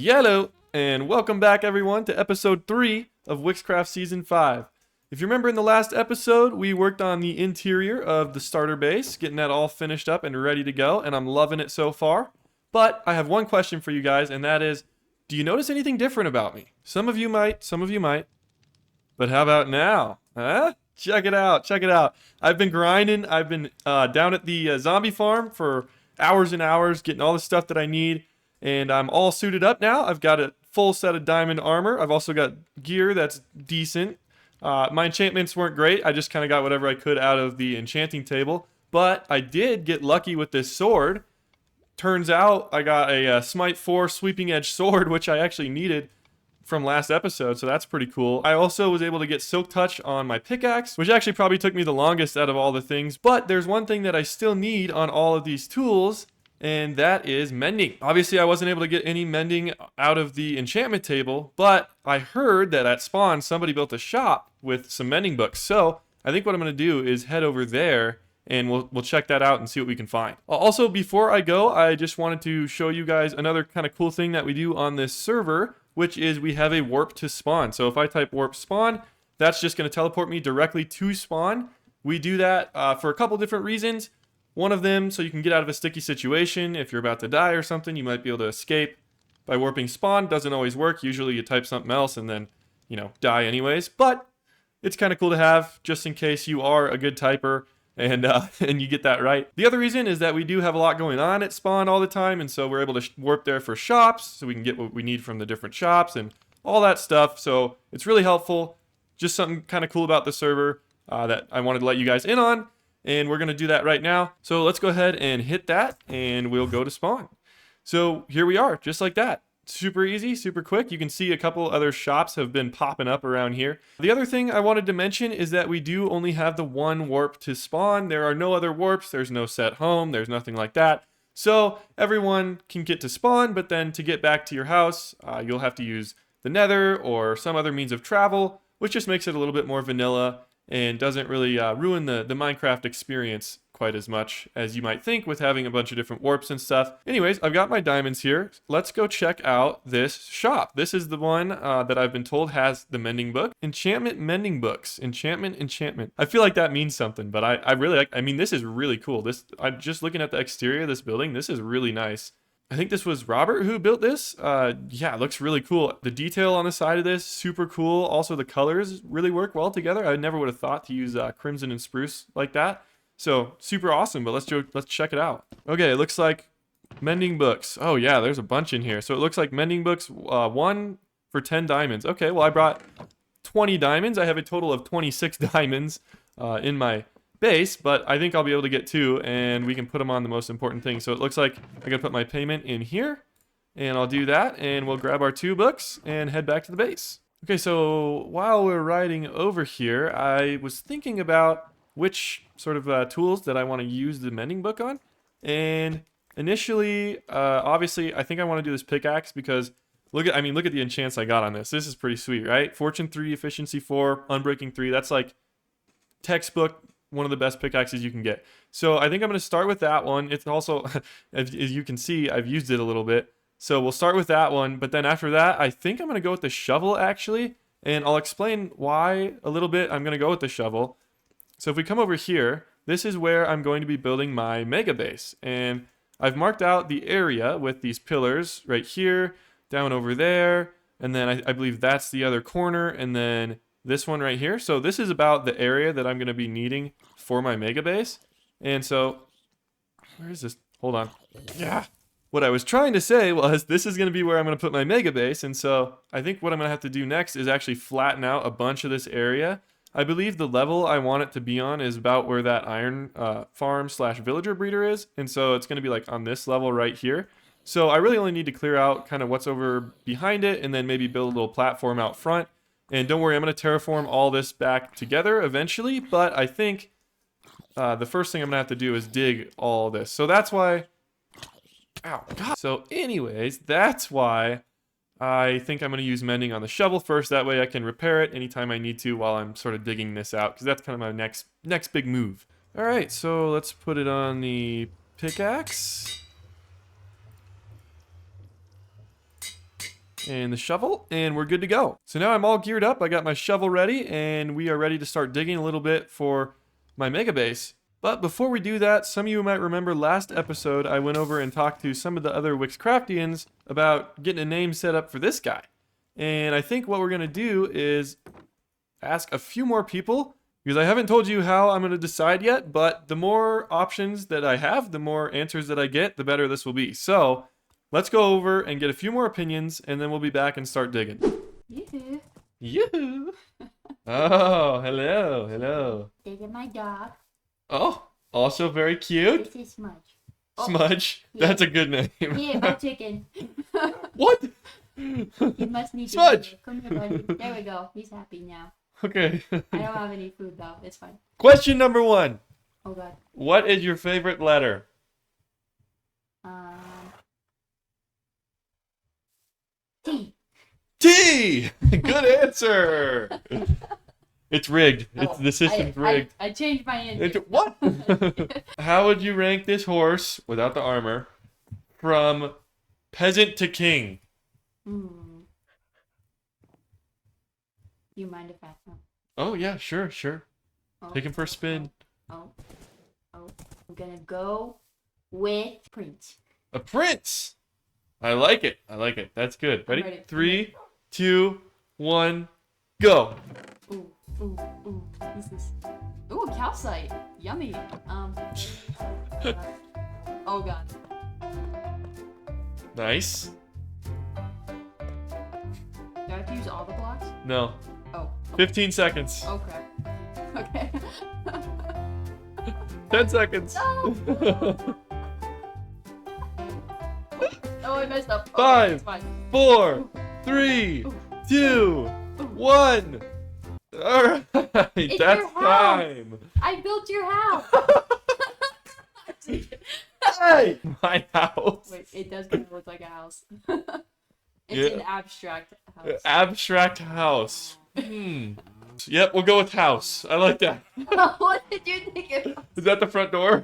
Yellow, and welcome back everyone to episode 3 of Wickscraft Season 5. If you remember in the last episode, we worked on the interior of the starter base, getting that all finished up and ready to go, and I'm loving it so far. But I have one question for you guys, and that is, do you notice anything different about me? Some of you might, some of you might. But how about now? Huh? Check it out, check it out. I've been grinding, I've been down at the zombie farm for hours and hours, getting all the stuff that I need. And I'm all suited up now. I've got a full set of diamond armor. I've also got gear that's decent. My enchantments weren't great. I just kind of got whatever I could out of the enchanting table. But I did get lucky with this sword. Turns out I got a Smite 4 sweeping edge sword, which I actually needed from last episode, so that's pretty cool. I also was able to get Silk Touch on my pickaxe, which actually probably took me the longest out of all the things. But there's one thing that I still need on all of these tools, and that is mending. Obviously, I wasn't able to get any mending out of the enchantment table, but I heard that at spawn, somebody built a shop with some mending books. So I think what I'm going to do is head over there, and we'll check that out and see what we can find. Also, before I go, I just wanted to show you guys another kind of cool thing that we do on this server, which is we have a warp to spawn. So if I type warp spawn, that's just going to teleport me directly to spawn. We do that for a couple different reasons. One of them, so you can get out of a sticky situation. If you're about to die or something, you might be able to escape by warping spawn. Doesn't always work. Usually you type something else and then, die anyways. But it's kind of cool to have just in case you are a good typer and you get that right. The other reason is that we do have a lot going on at spawn all the time, and so we're able to warp there for shops so we can get what we need from the different shops and all that stuff. So it's really helpful. Just something kind of cool about the server that I wanted to let you guys in on. And we're going to do that right now. So let's go ahead and hit that and we'll go to spawn. So here we are, just like that. Super easy, super quick. You can see a couple other shops have been popping up around here. The other thing I wanted to mention is that we do only have the one warp to spawn. There are no other warps. There's no set home. There's nothing like that. So everyone can get to spawn, but then to get back to your house, you'll have to use the nether or some other means of travel, which just makes it a little bit more vanilla and doesn't really ruin the Minecraft experience quite as much as you might think with having a bunch of different warps and stuff. Anyways, I've got my diamonds here. Let's go check out this shop. This is the one that I've been told has the mending book. Enchantment mending books. Enchantment. I feel like that means something, but I really like, this is really cool. I'm just looking at the exterior of this building. This is really nice. I think this was Robert who built this. Yeah, it looks really cool. The detail on the side of this, super cool. Also, the colors really work well together. I never would have thought to use crimson and spruce like that. So, super awesome, but let's check it out. Okay, it looks like mending books. Oh yeah, there's a bunch in here. So it looks like mending books, 1 for 10 diamonds. Okay, well I brought 20 diamonds. I have a total of 26 diamonds in my base, but I think I'll be able to get 2 and we can put them on the most important thing. So it looks like I gotta put my payment in here and I'll do that and we'll grab our 2 books and head back to the base. Okay, so while we're riding over here, I was thinking about which sort of tools that I want to use the mending book on. And initially, obviously, I think I want to do this pickaxe because look at the enchants I got on this. This is pretty sweet, right? Fortune 3, Efficiency 4, Unbreaking 3. That's like textbook, one of the best pickaxes you can get. So I think I'm going to start with that one. It's also, as you can see, I've used it a little bit. So we'll start with that one. But then after that, I think I'm going to go with the shovel, actually. And I'll explain why a little bit I'm going to go with the shovel. So if we come over here, this is where I'm going to be building my mega base. And I've marked out the area with these pillars right here, down over there. And then I believe that's the other corner. And then this one right here. So this is about the area that I'm going to be needing for my mega base. And so, where is this? Hold on. Yeah. What I was trying to say was this is going to be where I'm going to put my mega base. And so I think what I'm going to have to do next is actually flatten out a bunch of this area. I believe the level I want it to be on is about where that iron farm / villager breeder is. And so it's going to be like on this level right here. So I really only need to clear out kind of what's over behind it and then maybe build a little platform out front. And don't worry, I'm going to terraform all this back together eventually. But I think the first thing I'm going to have to do is dig all this. So that's why... Ow, God. So anyways, that's why I think I'm going to use mending on the shovel first. That way I can repair it anytime I need to while I'm sort of digging this out. Because that's kind of my next big move. Alright, so let's put it on the pickaxe. and the shovel, and we're good to go. So now I'm all geared up. I got my shovel ready, and we are ready to start digging a little bit for my mega base. But before we do that, some of you might remember last episode I went over and talked to some of the other Wickscraftians about getting a name set up for this guy. And I think what we're going to do is ask a few more people, because I haven't told you how I'm going to decide yet, but the more options that I have, the more answers that I get, the better this will be. So let's go over and get a few more opinions, and then we'll be back and start digging. Yoo-hoo. Yoo-hoo. Oh, hello, hello. Digging my dog. Oh, also very cute. This is Smudge. Smudge. Yeah. That's a good name. Here, my chicken. What? You must need Smudge. to come here, buddy. There we go. He's happy now. Okay. I don't have any food though. It's fine. Question number 1. Oh god. What is your favorite letter? T. T! Good answer! It's rigged. The system's rigged. I changed my answer. What? How would you rank this horse, without the armor, from peasant to king? You mind if I... Oh, yeah, sure. Oh, Take him for a spin. Oh. I'm gonna go with Prince. A prince! I like it. That's good. Ready? Ready. 3, 2, 1, go! Ooh. This is... Ooh, calcite. Yummy. Oh god. Nice. Do I have to use all the blocks? No. Oh. 15 seconds. Okay. Okay. 10 seconds. No! Oh, I messed up. Okay, 5, it's fine. 4, 3, 2, 1. All right, It's that's your house. time. I built your house. Hey, my house. Wait, it does kind of look like a house. It's Yeah. an abstract house. Abstract house. Yep, we'll go with house. I like that. What did you think it was? Is that the front door?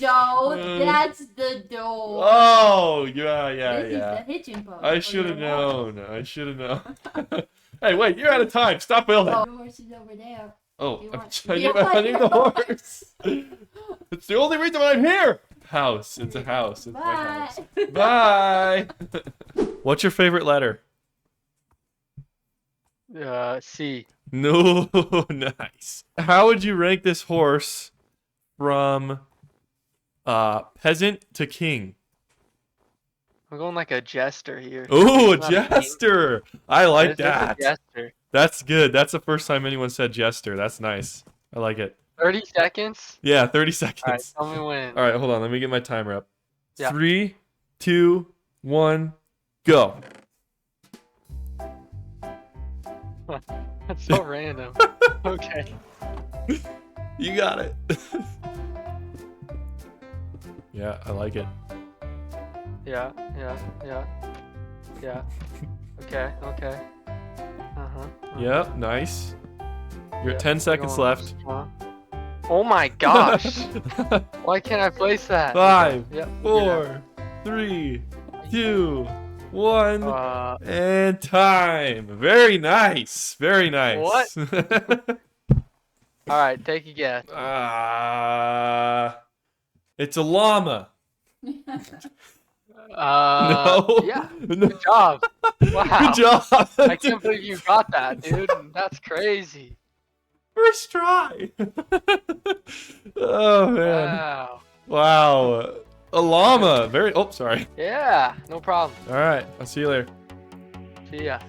No, that's the door. Oh, yeah. This is the hitching post. I should have known. Hey, wait, you're out of time. Stop building. Oh, the horse is over there. Oh, You I'm want- trying you to want hunting the your horse. It's the only reason why I'm here. House. It's a house. It's my house. Bye. What's your favorite letter? C. No, nice. How would you rank this horse from peasant to king? I'm going like a jester here. Oh, a Not a king. jester. I like It's just a that. jester. That's good. That's the first time anyone said jester. That's nice. I like it. 30 seconds? Yeah, 30 Alright, seconds. tell me when. All right, hold on. Let me get my timer up. Yeah. 3, 2, 1, go. That's so random. Okay. You got it. Yeah, I like it. Yeah. Okay. Uh-huh. Yep, nice. You're at 10 We're seconds going left. strong. Oh my gosh! Why can't I place that? 5, Yep. 4, 3, 2, 1, Uh, and time. Very nice. Very nice. What? Alright, take a guess. It's a llama. No. Yeah. No. Good job. Wow. Good job. I can't believe you got that, dude. That's crazy. First try. Oh man. Wow. Wow. A llama. Very. Oh, sorry. Yeah, no problem. All right. I'll see you later. See ya.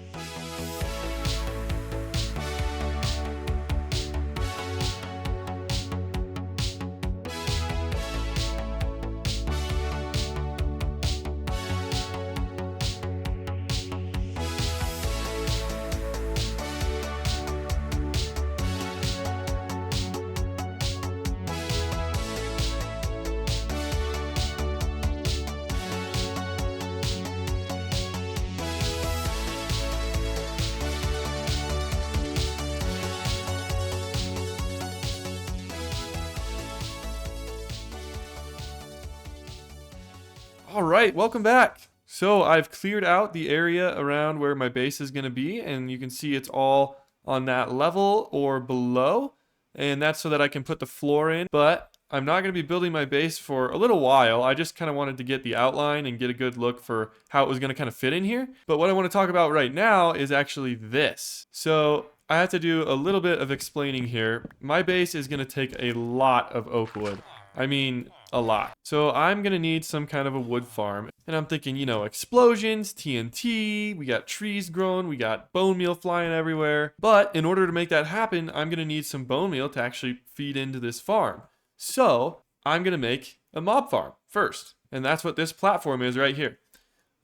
All right, welcome back. So I've cleared out the area around where my base is going to be, and you can see it's all on that level or below, and that's so that I can put the floor in. But I'm not going to be building my base for a little while. I just kind of wanted to get the outline and get a good look for how it was going to kind of fit in here. But what I want to talk about right now is actually this. So I have to do a little bit of explaining here. My base is going to take a lot of oak wood. I mean, a lot. So I'm going to need some kind of a wood farm. And I'm thinking, you know, explosions, TNT, we got trees growing, we got bone meal flying everywhere. But in order to make that happen, I'm going to need some bone meal to actually feed into this farm. So I'm going to make a mob farm first. And that's what this platform is right here.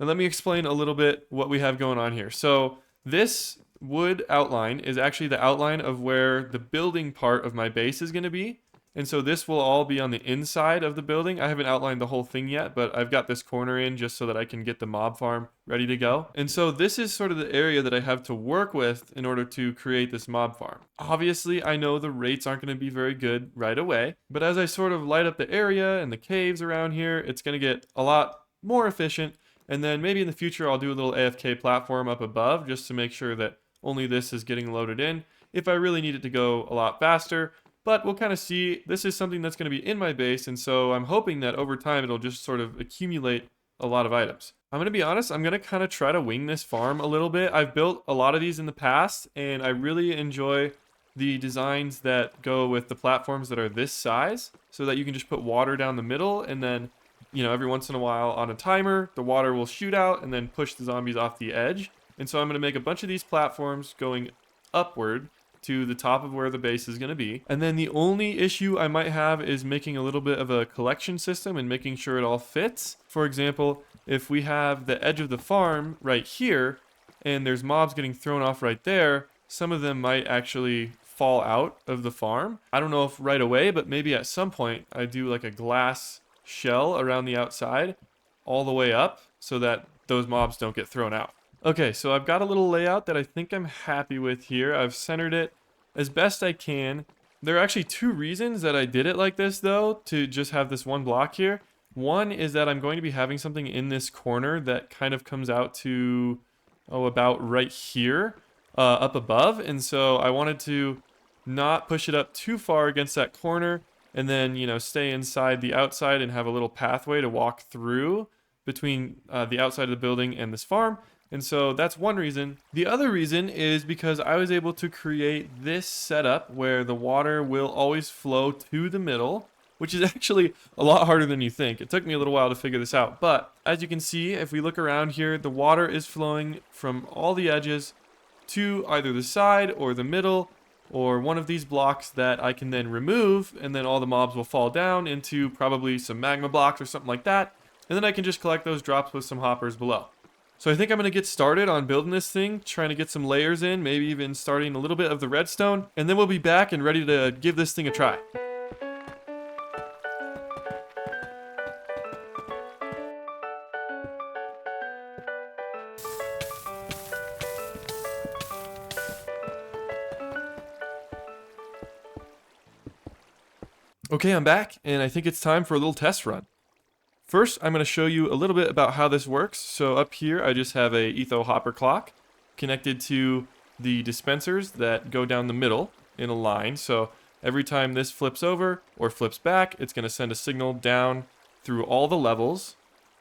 And let me explain a little bit what we have going on here. So this wood outline is actually the outline of where the building part of my base is going to be. And so this will all be on the inside of the building. I haven't outlined the whole thing yet, but I've got this corner in just so that I can get the mob farm ready to go. And so this is sort of the area that I have to work with in order to create this mob farm. Obviously, I know the rates aren't going to be very good right away, but as I sort of light up the area and the caves around here, it's going to get a lot more efficient. And then maybe in the future, I'll do a little AFK platform up above just to make sure that only this is getting loaded in if I really need it to go a lot faster. But we'll kind of see. This is something that's going to be in my base, and so I'm hoping that over time it'll just sort of accumulate a lot of items. I'm going to be honest, I'm going to kind of try to wing this farm a little bit. I've built a lot of these in the past, and I really enjoy the designs that go with the platforms that are this size, so that you can just put water down the middle, and then, you know, every once in a while on a timer, the water will shoot out and then push the zombies off the edge. And so I'm going to make a bunch of these platforms going upward to the top of where the base is going to be. And then the only issue I might have is making a little bit of a collection system and making sure it all fits. For example, if we have the edge of the farm right here and there's mobs getting thrown off right there, some of them might actually fall out of the farm. I don't know if right away, but maybe at some point I do like a glass shell around the outside all the way up so that those mobs don't get thrown out. Okay, so I've got a little layout that I think I'm happy with here. I've centered it as best I can. There are actually two reasons that I did it like this, though, to just have this one block here. One is that I'm going to be having something in this corner that kind of comes out to, about right here, up above. And so I wanted to not push it up too far against that corner and then, you know, stay inside the outside and have a little pathway to walk through between the outside of the building and this farm. And so that's one reason. The other reason is because I was able to create this setup where the water will always flow to the middle, which is actually a lot harder than you think. It took me a little while to figure this out. But as you can see, if we look around here, the water is flowing from all the edges to either the side or the middle or one of these blocks that I can then remove, and then all the mobs will fall down into probably some magma blocks or something like that. And then I can just collect those drops with some hoppers below. So I think I'm going to get started on building this thing, trying to get some layers in, maybe even starting a little bit of the redstone, and then we'll be back and ready to give this thing a try. Okay, I'm back, and I think it's time for a little test run. First, I'm going to show you a little bit about how this works. So up here, I just have a etho hopper clock connected to the dispensers that go down the middle in a line. So every time this flips over or flips back, it's going to send a signal down through all the levels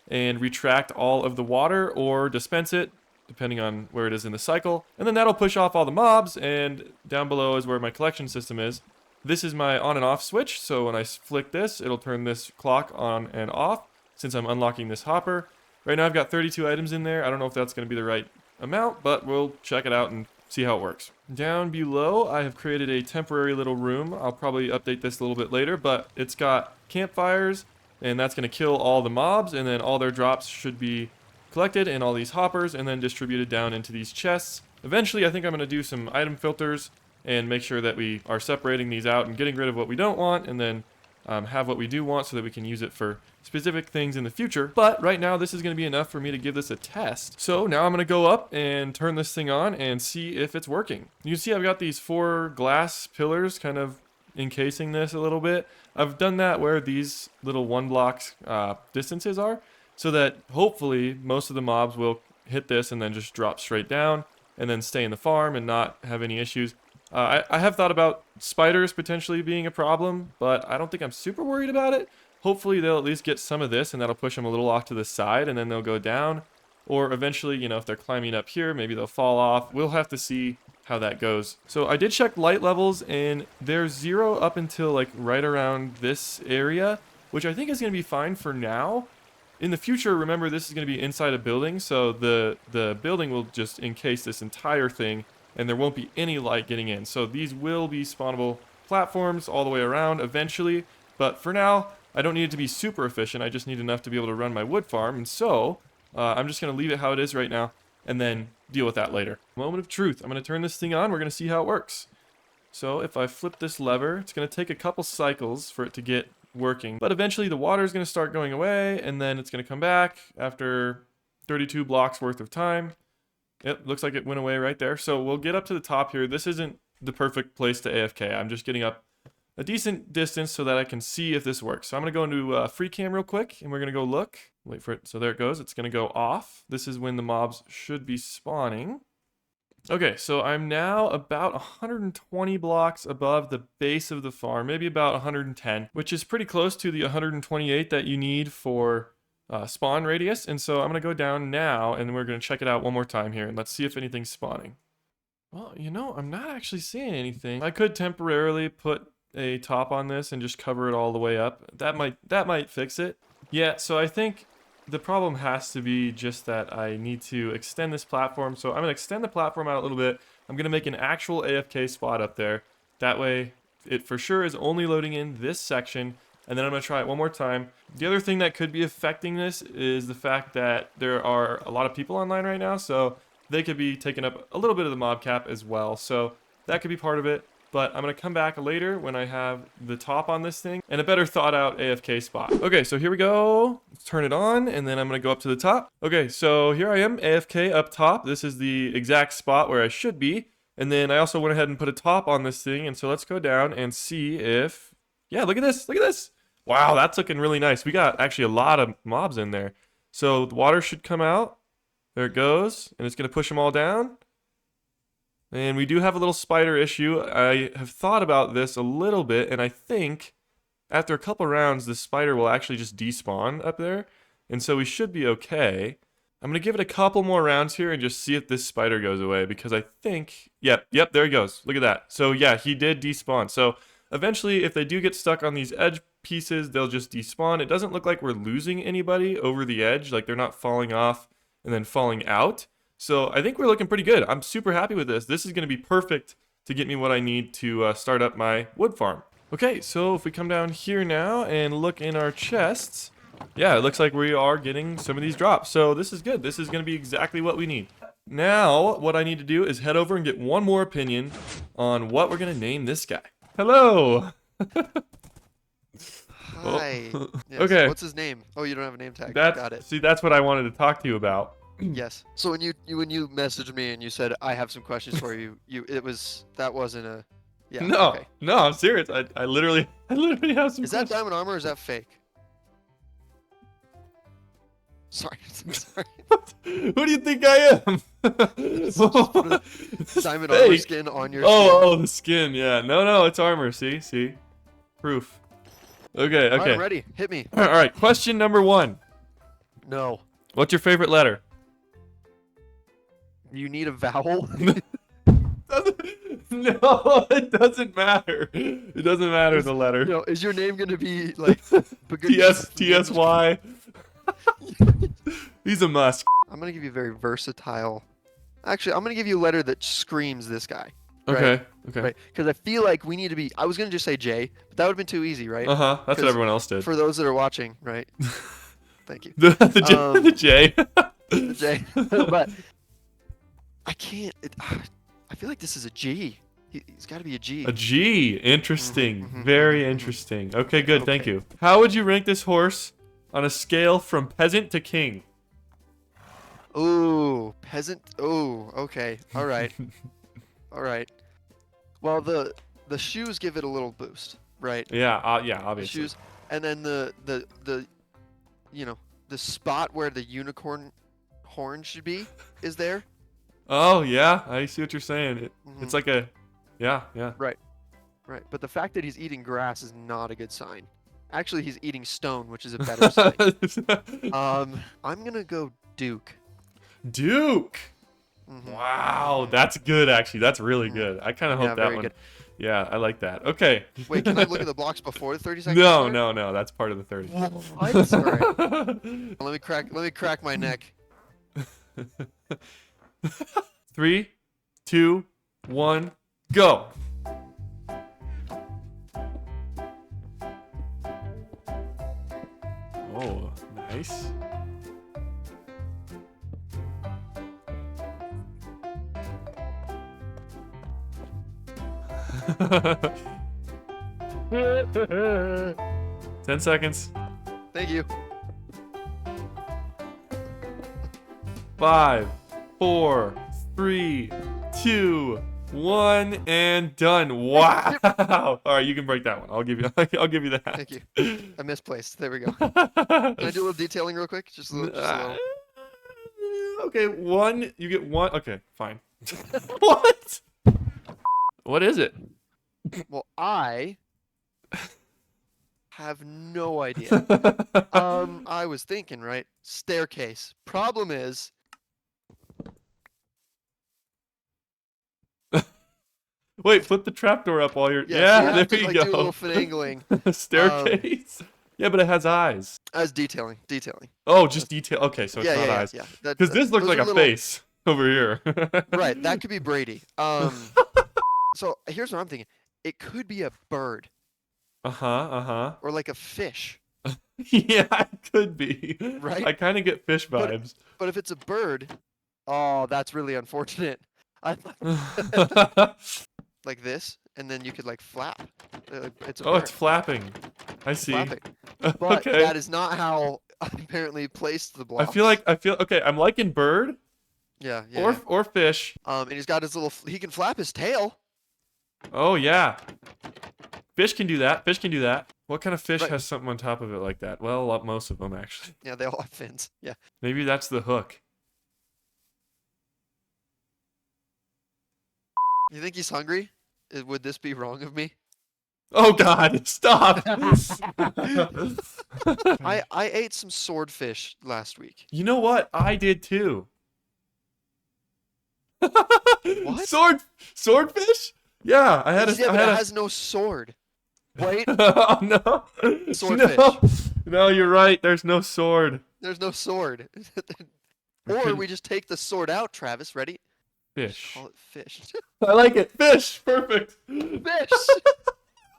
and retract all of the water or dispense it, depending on where it is in the cycle. And then that'll push off all the mobs, and down below is where my collection system is. This is my on and off switch, so when I flick this, it'll turn this clock on and off since I'm unlocking this hopper. Right now I've got 32 items in there. I don't know if that's going to be the right amount, but we'll check it out and see how it works. Down below, I have created a temporary little room. I'll probably update this a little bit later, but it's got campfires, and that's going to kill all the mobs, and then all their drops should be collected in all these hoppers and then distributed down into these chests. Eventually, I think I'm going to do some item filters and make sure that we are separating these out and getting rid of what we don't want, and then have what we do want so that we can use it for specific things in the future. But right now, this is going to be enough for me to give this a test. So now I'm going to go up and turn this thing on and see if it's working. You can see I've got these 4 glass pillars kind of encasing this a little bit. I've done that where these little 1 block distances are. so that hopefully most of the mobs will hit this and then just drop straight down and then stay in the farm and not have any issues. I have thought about spiders potentially being a problem, but I don't think I'm super worried about it. Hopefully they'll at least get some of this and that'll push them a little off to the side and then they'll go down. Or eventually, you know, if they're climbing up here, maybe they'll fall off. We'll have to see how that goes. So I did check light levels and they're 0 up until like right around this area, which I think is going to be fine for now. In the future, remember, this is going to be inside a building, so the building will just encase this entire thing, and there won't be any light getting in. So these will be spawnable platforms all the way around eventually, but for now, I don't need it to be super efficient. I just need enough to be able to run my wood farm, and so I'm just going to leave it how it is right now, and then deal with that later. Moment of truth. I'm going to turn this thing on. We're going to see how it works. So if I flip this lever, it's going to take a couple cycles for it to get working, but eventually the water is going to start going away and then it's going to come back after 32 blocks worth of time. It looks like it went away right there. So we'll get up to the top here. This isn't the perfect place to AFK. I'm just getting up a decent distance so that I can see if this works. So I'm going to go into free cam real quick and we're going to go look. Wait for it. So there it goes. It's going to go off. This is when the mobs should be spawning. Okay, so I'm now about 120 blocks above the base of the farm, maybe about 110, which is pretty close to the 128 that you need for spawn radius. And so I'm going to go down now, and we're going to check it out one more time here, and let's see if anything's spawning. Well, you know, I'm not actually seeing anything. I could temporarily put a top on this and just cover it all the way up. That might fix it. Yeah, so I think the problem has to be just that I need to extend this platform. So I'm going to extend the platform out a little bit. I'm going to make an actual AFK spot up there. That way it for sure is only loading in this section. And then I'm going to try it one more time. The other thing that could be affecting this is the fact that there are a lot of people online right now. So they could be taking up a little bit of the mob cap as well. So that could be part of it. But I'm going to come back later when I have the top on this thing and a better thought out AFK spot. Okay, so here we go. Let's turn it on and then I'm going to go up to the top. Okay, so here I am, AFK up top. This is the exact spot where I should be. And then I also went ahead and put a top on this thing. And so let's go down and see if... Yeah, look at this. Look at this. Wow, that's looking really nice. We got actually a lot of mobs in there. So the water should come out. There it goes. And it's going to push them all down. And we do have a little spider issue. I have thought about this a little bit, and I think after a couple rounds, the spider will actually just despawn up there. And so we should be okay. I'm going to give it a couple more rounds here and just see if this spider goes away, because I think... Yep, there he goes. Look at that. So yeah, he did despawn. So eventually, if they do get stuck on these edge pieces, they'll just despawn. It doesn't look like we're losing anybody over the edge, like they're not falling off and then falling out. So I think we're looking pretty good. I'm super happy with this. This is going to be perfect to get me what I need to start up my wood farm. Okay, so if we come down here now and look in our chests, yeah, it looks like we are getting some of these drops. So this is good. This is going to be exactly what we need. Now, what I need to do is head over and get one more opinion on what we're going to name this guy. Hello! Hi. Yes. Okay. What's his name? Oh, you don't have a name tag. That's, Got it. see, that's what I wanted to talk to you about. Yes. So when you messaged me and you said I have some questions for you, that wasn't a. Yeah. No, Okay. no, I'm serious. I literally have some. Is that questions. diamond armor or is that fake? Sorry. Sorry. Who do you think I am? Diamond Fake. armor skin on your skin. Oh, the skin. Yeah. No, it's armor. See, proof. Okay. All right, ready. Hit me. All right. Question number 1. No. What's your favorite letter? You need a vowel? No, it doesn't matter. It doesn't matter the letter. No. Is your name gonna be like TSY? He's a musk. I'm gonna give you a very versatile. Actually, I'm gonna give you a letter that screams this guy. Okay. Okay. Right? Because I feel like we need to be. I was gonna just say J, but that would have been too easy, right? That's what 'Cause everyone else did. For those that are watching, right? Thank you. The J. J. But I can't. I feel like this is a G. He's got to be a G. A G. Interesting. Mhm, Very mhm. interesting. Okay, good. Thank Okay. you. How would you rank this horse on a scale from peasant to king? Ooh, peasant. Ooh, okay. All right. All right. Well, the shoes give it a little boost, right? Yeah, The obviously. shoes, and then the the spot where the unicorn horn should be is there. Oh yeah, I see what you're saying. Mhm. It's like a, yeah. Right. But the fact that he's eating grass is not a good sign. Actually, he's eating stone, which is a better sign. I'm gonna go Duke. Duke. Mhm. Wow, that's good actually. That's really Mhm. good. I kind of hope Yeah, that very one. good. Yeah, I like that. Okay. Wait, can I look at the blocks before the 30 seconds? No, start? no, that's part of the 30. What? All right. Let me crack my neck. 3, 2, 1, go. Oh, nice. Ten seconds. Thank you. 5, 4, 3, 2, 1, and done. Wow. All right, you can break that one. I'll give you that. Thank you. I misplaced. There we go. Can I do a little detailing real quick? Just a little. Okay, one. You get one. Okay, fine. What? What is it? Well, I have no idea. I was thinking, right? Staircase. Problem is, Wait, flip the trapdoor up while you're. yeah, Yeah, so you have there to, you like, do a go. little finagling. Staircase. Yeah, but it has eyes. I was detailing. Oh, just detail. Okay, so it's Yeah, not yeah, eyes. yeah. Because this looks those like are a little- face over here. Right, that could be Brady. So here's what I'm thinking. It could be a bird Uh-huh. or like a fish. Yeah, it could be. Right? I kind of get fish But- vibes. But if it's a bird, oh, that's really unfortunate. I thought like this, and then you could like flap. It's a Oh, bird. it's flapping. I see. Flapping. But Okay. that is not how I apparently placed the blocks. Okay, I'm liking bird Yeah, yeah. or fish. And he's got his little. He can flap his tail. Oh yeah. Fish can do that. What kind of fish Right. has something on top of it like that? Well, most of them actually. Yeah, they all have fins. Yeah. Maybe that's the hook. You think he's hungry? Would this be wrong of me? Oh God! Stop. I ate some swordfish last week. You know what? I did too. What? Swordfish? Yeah, I had a. Yeah, I but had it a. has no sword. Wait, Oh no. Swordfish. No, you're right. There's no sword. there's no sword. We Or couldn't- we just take the sword out, Travis. Ready? Fish. Call it fish. I like it. Fish. Perfect. Fish.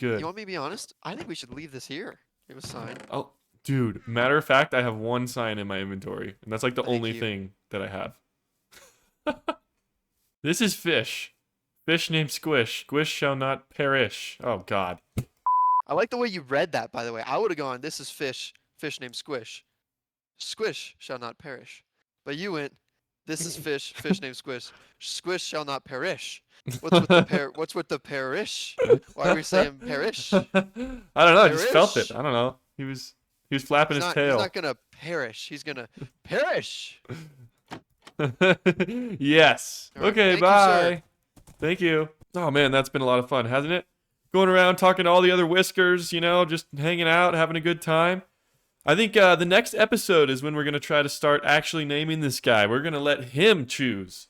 Good. You want me to be honest? I think we should leave this here. It was signed. Oh, dude. Matter of fact, I have one sign in my inventory, and that's like the Thank only you. thing that I have. This is fish. Fish named Squish. Squish shall not perish. Oh God. I like the way you read that, by the way. I would have gone, this is fish. Fish named Squish. Squish shall not perish. But you went, this is fish. Fish named Squish. Squish shall not perish. What's with the perish? Why are we saying perish? I don't know. I just felt it. Perish? I don't know. He was flapping his He's tail. not gonna perish. He's gonna perish. Yes. All right, Okay, thank you, sir. bye. Thank you. Oh man, that's been a lot of fun, hasn't it? Going around talking to all the other whiskers, just hanging out, having a good time. I think the next episode is when we're going to try to start actually naming this guy. We're going to let him choose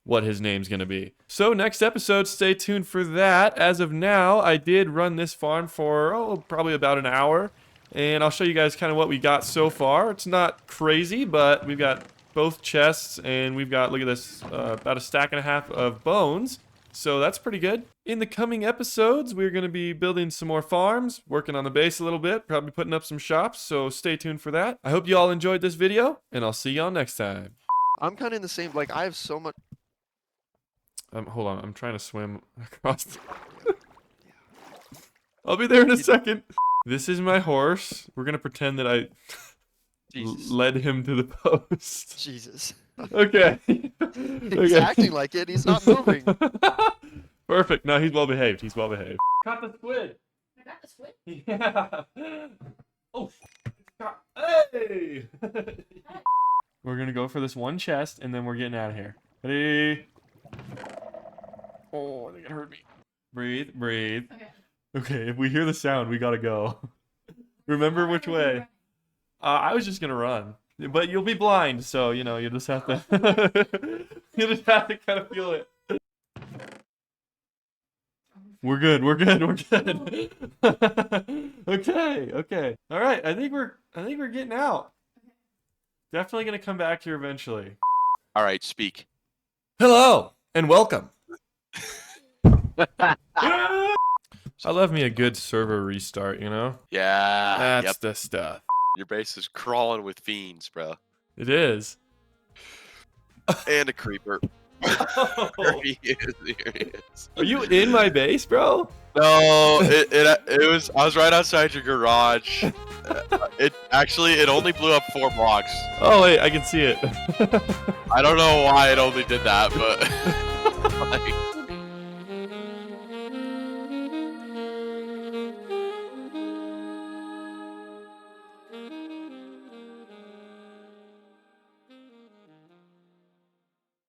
what his name's going to be. So next episode, stay tuned for that. As of now, I did run this farm for, probably about an hour. And I'll show you guys kind of what we got so far. It's not crazy, but we've got both chests, and we've got, look at this, about a stack and a half of bones. So that's pretty good. In the coming episodes, we're going to be building some more farms, working on the base a little bit, probably putting up some shops, so stay tuned for that. I hope you all enjoyed this video, and I'll see y'all next time. I'm kind of in the same, like, I have so much. Hold on, I'm trying to swim across. I'll be there in a second. This is my horse. We're going to pretend that I Jesus. led him to the post. Jesus. Okay. He's acting like it. He's not moving. Perfect. No, he's well behaved. He's well behaved. Caught the squid. I got the squid. Yeah. Oh. Got... Hey! We're gonna go for this one chest, and then we're getting out of here. Ready? Oh, I think it hurt me. Breathe, breathe. Okay. Okay, if we hear the sound, we gotta go. Remember which way. I was just gonna run, but you'll be blind, so you know you just have to. You just have to kind of feel it. We're good. We're good. We're good. Okay. Okay. All right. I think we're getting out. Definitely gonna come back here eventually. All right, speak. Hello and welcome. I love me a good server restart. You know. Yeah. That's the stuff. Your base is crawling with fiends, bro. It is. And a creeper. Oh. Here he is. Here he is. Are you in my base, bro? No, it was. I was right outside your garage. It only blew up 4 blocks. Oh wait, I can see it. I don't know why it only did that, but like,